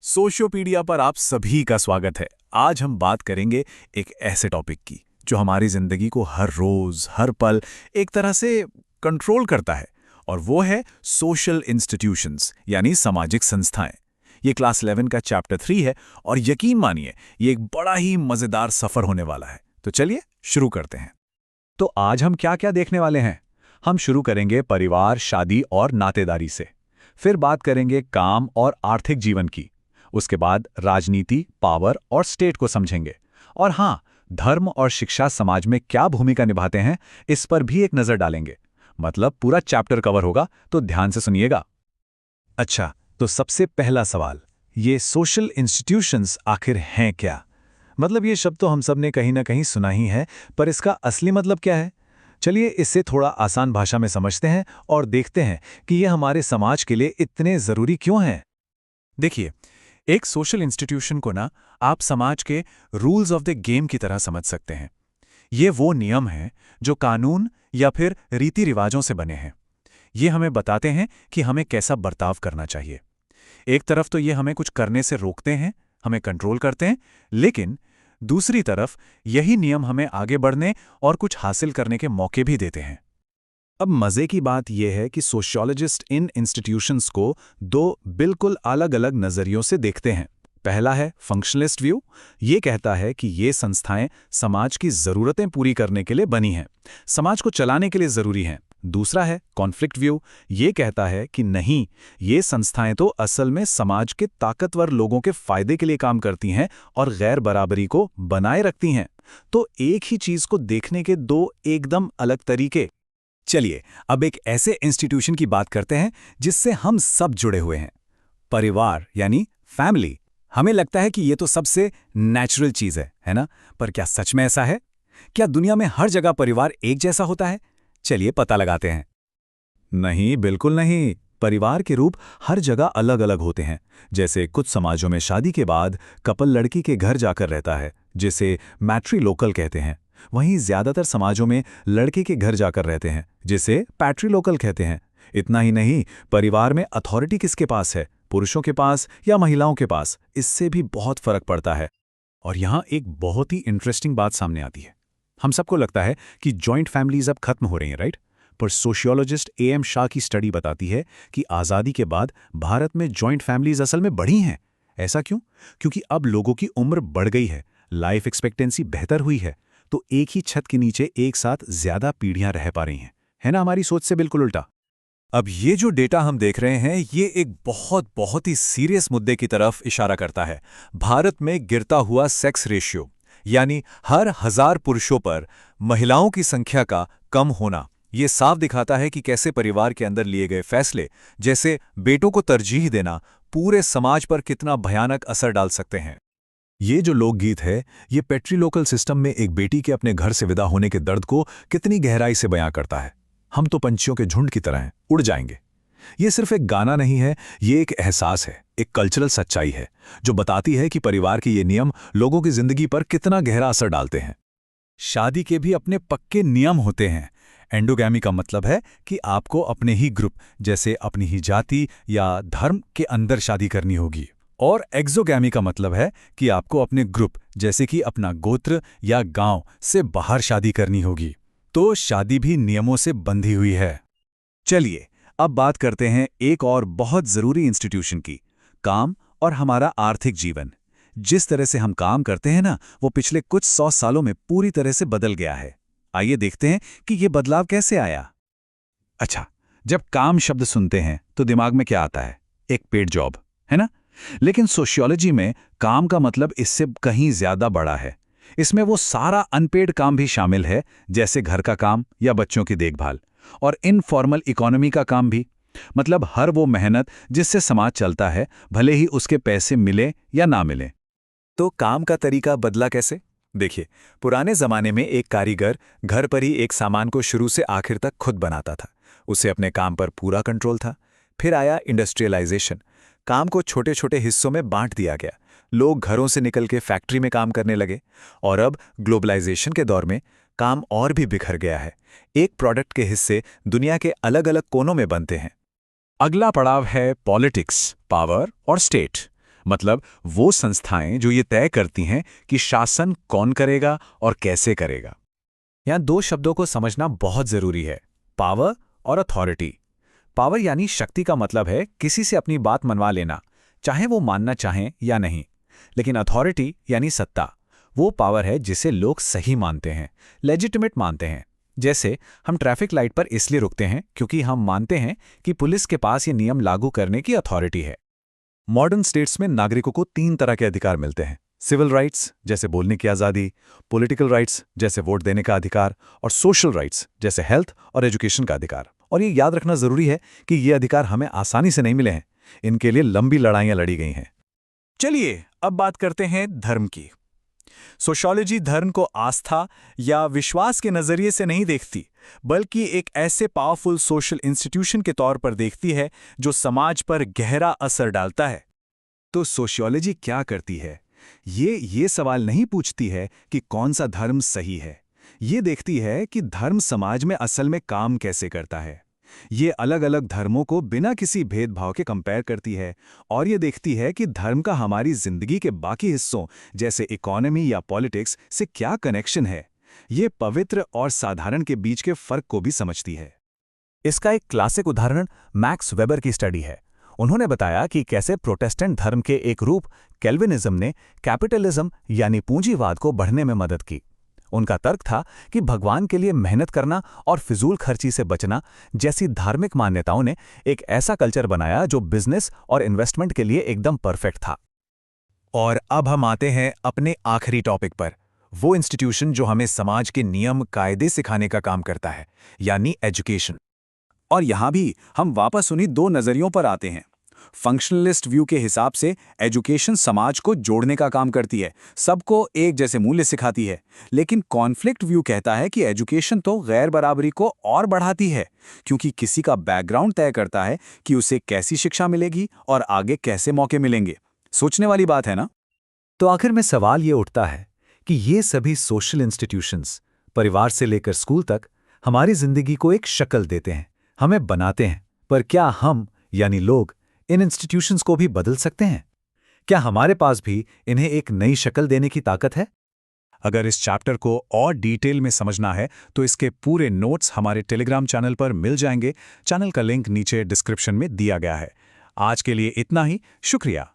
सोशियोपीडिया पर आप सभी का स्वागत है। आज हम बात करेंगे एक ऐसे टॉपिक की जो हमारी जिंदगी को हर रोज हर पल एक तरह से कंट्रोल करता है, और वो है सोशल इंस्टीट्यूशंस यानी सामाजिक संस्थाएं। ये क्लास 11 का चैप्टर 3 है और यकीन मानिए ये एक बड़ा ही मजेदार सफर होने वाला है। तो चलिए शुरू करते हैं। तो आज हम क्या क्या देखने वाले हैं? हम शुरू करेंगे परिवार, शादी और नातेदारी से। फिर बात करेंगे काम और आर्थिक जीवन की। उसके बाद राजनीति, पावर और स्टेट को समझेंगे। और हाँ, धर्म और शिक्षा समाज में क्या भूमिका निभाते हैं, इस पर भी एक नजर डालेंगे। मतलब पूरा चैप्टर कवर होगा, तो ध्यान से सुनिएगा। अच्छा, तो सबसे पहला सवाल, ये सोशल इंस्टीट्यूशंस आखिर हैं क्या? मतलब ये शब्द तो हम सब ने कहीं ना कहीं सुना ही है, पर इसका असली मतलब क्या है? चलिए इससे थोड़ा आसान भाषा में समझते हैं और देखते हैं कि ये हमारे समाज के लिए इतने जरूरी क्यों हैं। देखिए, एक सोशल इंस्टीट्यूशन को ना आप समाज के रूल्स ऑफ द गेम की तरह समझ सकते हैं। ये वो नियम हैं जो कानून या फिर रीति रिवाजों से बने हैं। ये हमें बताते हैं कि हमें कैसा बर्ताव करना चाहिए। एक तरफ तो ये हमें कुछ करने से रोकते हैं, हमें कंट्रोल करते हैं, लेकिन दूसरी तरफ यही नियम हमें आगे बढ़ने और कुछ हासिल करने के मौके भी देते हैं। अब मजे की बात यह है कि सोशियोलॉजिस्ट इन इंस्टीट्यूशंस को दो बिल्कुल अलग अलग नजरियों से देखते हैं। पहला है फंक्शनलिस्ट व्यू। ये कहता है कि ये संस्थाएं समाज की जरूरतें पूरी करने के लिए बनी हैं, समाज को चलाने के लिए जरूरी हैं। दूसरा है कॉन्फ्लिक्ट व्यू। ये कहता है कि नहीं, ये संस्थाएं तो असल में समाज के ताकतवर लोगों के फायदे के लिए काम करती हैं और गैर बराबरी को बनाए रखती हैं। तो एक ही चीज को देखने के दो एकदम अलग तरीके। चलिए अब एक ऐसे इंस्टीट्यूशन की बात करते हैं जिससे हम सब जुड़े हुए हैं, परिवार यानी फैमिली। हमें लगता है कि ये तो सबसे नेचुरल चीज है ना? पर क्या सच में ऐसा है? क्या दुनिया में हर जगह परिवार एक जैसा होता है? चलिए पता लगाते हैं। नहीं, बिल्कुल नहीं। परिवार के रूप हर जगह अलग अलग होते हैं। जैसे कुछ समाजों में शादी के बाद कपल लड़की के घर जाकर रहता है, जिसे मैट्रीलोकल कहते हैं। वहीं ज्यादातर समाजों में लड़के के घर जाकर रहते हैं, जिसे पैट्रीलोकल कहते हैं। इतना ही नहीं, परिवार में अथॉरिटी किसके पास है, पुरुषों के पास या महिलाओं के पास, इससे भी बहुत फर्क पड़ता है। और यहाँ एक बहुत ही इंटरेस्टिंग बात सामने आती है। हम सबको लगता है कि जॉइंट फैमिलीज अब खत्म हो रही हैं, राइट? पर सोशियोलॉजिस्ट AM शाह की स्टडी बताती है कि आज़ादी के बाद भारत में जॉइंट फैमिलीज असल में बढ़ी हैं। ऐसा क्यों? क्योंकि अब लोगों की उम्र बढ़ गई है, लाइफ एक्सपेक्टेंसी बेहतर हुई है, तो एक ही छत के नीचे एक साथ ज्यादा पीढ़ियां रह पा रही हैं। है ना हमारी सोच से बिल्कुल उल्टा। अब ये जो डेटा हम देख रहे हैं, ये एक बहुत ही सीरियस मुद्दे की तरफ इशारा करता है। भारत में गिरता हुआ सेक्स रेशियो, यानी हर 1000 पुरुषों पर महिलाओं की संख्या का कम होना। ये साफ दिखाता है कि कैसे परिवार के अंदर लिए गए फैसले, जैसे बेटों को तरजीह देना, पूरे समाज पर कितना भयानक असर डाल सकते हैं। ये जो लोकगीत है, ये पैट्रीलोकल सिस्टम में एक बेटी के अपने घर से विदा होने के दर्द को कितनी गहराई से बयां करता है। हम तो पंछियों के झुंड की तरह हैं, उड़ जाएंगे। ये सिर्फ एक गाना नहीं है, ये एक एहसास है, एक कल्चरल सच्चाई है जो बताती है कि परिवार के ये नियम लोगों की जिंदगी पर कितना गहरा असर डालते हैं। शादी के भी अपने पक्के नियम होते हैं। एंडोगैमी का मतलब है कि आपको अपने ही ग्रुप, जैसे अपनी ही जाति या धर्म के अंदर शादी करनी होगी। और एक्सोगैमी का मतलब है कि आपको अपने ग्रुप, जैसे कि अपना गोत्र या गांव, से बाहर शादी करनी होगी। तो शादी भी नियमों से बंधी हुई है। चलिए अब बात करते हैं एक और बहुत जरूरी इंस्टीट्यूशन की, काम और हमारा आर्थिक जीवन। जिस तरह से हम काम करते हैं ना, वो पिछले कुछ 100 सालों में पूरी तरह से बदल गया है। आइए देखते हैं कि ये बदलाव कैसे आया। अच्छा, जब काम शब्द सुनते हैं तो दिमाग में क्या आता है? एक पेड जॉब, है ना? लेकिन सोशियोलॉजी में काम का मतलब इससे कहीं ज्यादा बड़ा है। इसमें वो सारा अनपेड काम भी शामिल है, जैसे घर का काम या बच्चों की देखभाल, और इनफॉर्मल इकोनॉमी का काम भी। मतलब हर वो मेहनत जिससे समाज चलता है, भले ही उसके पैसे मिले या ना मिले। तो काम का तरीका बदला कैसे? देखिए, पुराने जमाने में एक कारीगर घर पर ही एक सामान को शुरू से आखिर तक खुद बनाता था। उसे अपने काम पर पूरा कंट्रोल था। फिर आया इंडस्ट्रियलाइजेशन। काम को छोटे छोटे हिस्सों में बांट दिया गया। लोग घरों से निकल के फैक्ट्री में काम करने लगे। और अब ग्लोबलाइजेशन के दौर में काम और भी बिखर गया है। एक प्रोडक्ट के हिस्से दुनिया के अलग अलग कोनों में बनते हैं। अगला पड़ाव है पॉलिटिक्स, पावर और स्टेट। मतलब वो संस्थाएं जो ये तय करती हैं कि शासन कौन करेगा और कैसे करेगा। यहां दो शब्दों को समझना बहुत जरूरी है, पावर और अथॉरिटी। पावर यानी शक्ति का मतलब है किसी से अपनी बात मनवा लेना, चाहे वो मानना चाहें या नहीं। लेकिन अथॉरिटी यानी सत्ता, वो पावर है जिसे लोग सही मानते हैं, लेजिटिमेट मानते हैं। जैसे हम ट्रैफिक लाइट पर इसलिए रुकते हैं क्योंकि हम मानते हैं कि पुलिस के पास ये नियम लागू करने की अथॉरिटी है। मॉडर्न स्टेट्स में नागरिकों को 3 तरह के अधिकार मिलते हैं, सिविल राइट्स जैसे बोलने की आज़ादी, पॉलिटिकल राइट्स जैसे वोट देने का अधिकार, और सोशल राइट्स जैसे हेल्थ और एजुकेशन का अधिकार। और ये याद रखना जरूरी है कि ये अधिकार हमें आसानी से नहीं मिले हैं, इनके लिए लंबी लड़ाइयां लड़ी गई हैं। चलिए अब बात करते हैं धर्म की। सोशियोलॉजी धर्म को आस्था या विश्वास के नजरिए से नहीं देखती, बल्कि एक ऐसे पावरफुल सोशल इंस्टीट्यूशन के तौर पर देखती है जो समाज पर गहरा असर डालता है। तो सोशियोलॉजी क्या करती है? ये सवाल नहीं पूछती है कि कौन सा धर्म सही है। ये देखती है कि धर्म समाज में असल में काम कैसे करता है। ये अलग अलग धर्मों को बिना किसी भेदभाव के कंपेयर करती है और ये देखती है कि धर्म का हमारी जिंदगी के बाकी हिस्सों जैसे इकोनॉमी या पॉलिटिक्स से क्या कनेक्शन है। ये पवित्र और साधारण के बीच के फर्क को भी समझती है। इसका एक क्लासिक उदाहरण मैक्स वेबर की स्टडी है। उन्होंने बताया कि कैसे प्रोटेस्टेंट धर्म के एक रूप कैल्विनिज्म ने कैपिटलिज्म यानी पूंजीवाद को बढ़ने में मदद की। उनका तर्क था कि भगवान के लिए मेहनत करना और फिजूल खर्ची से बचना जैसी धार्मिक मान्यताओं ने एक ऐसा कल्चर बनाया जो बिजनेस और इन्वेस्टमेंट के लिए एकदम परफेक्ट था। और अब हम आते हैं अपने आखिरी टॉपिक पर, वो इंस्टीट्यूशन जो हमें समाज के नियम कायदे सिखाने का काम करता है, यानी एजुकेशन। और यहां भी हम वापस उन्हीं 2 नजरियों पर आते हैं। फंक्शनलिस्ट व्यू के हिसाब से एजुकेशन समाज को जोड़ने का काम करती है, सबको एक जैसे मूल्य सिखाती है। लेकिन कॉन्फ्लिक्ट व्यू कहता है कि एजुकेशन तो गैर बराबरी को और बढ़ाती है, क्योंकि किसी का बैकग्राउंड तय करता है कि उसे कैसी शिक्षा मिलेगी और आगे कैसे मौके मिलेंगे। सोचने वाली बात है ना? तो आखिर में सवाल ये उठता है कि ये सभी सोशल इंस्टीट्यूशंस, परिवार से लेकर स्कूल तक, हमारी जिंदगी को एक शक्ल देते हैं, हमें बनाते हैं। पर क्या हम यानी लोग इन इंस्टीट्यूशंस को भी बदल सकते हैं? क्या हमारे पास भी इन्हें एक नई शक्ल देने की ताकत है? अगर इस चैप्टर को और डिटेल में समझना है तो इसके पूरे नोट्स हमारे टेलीग्राम चैनल पर मिल जाएंगे। चैनल का लिंक नीचे डिस्क्रिप्शन में दिया गया है। आज के लिए इतना ही, शुक्रिया।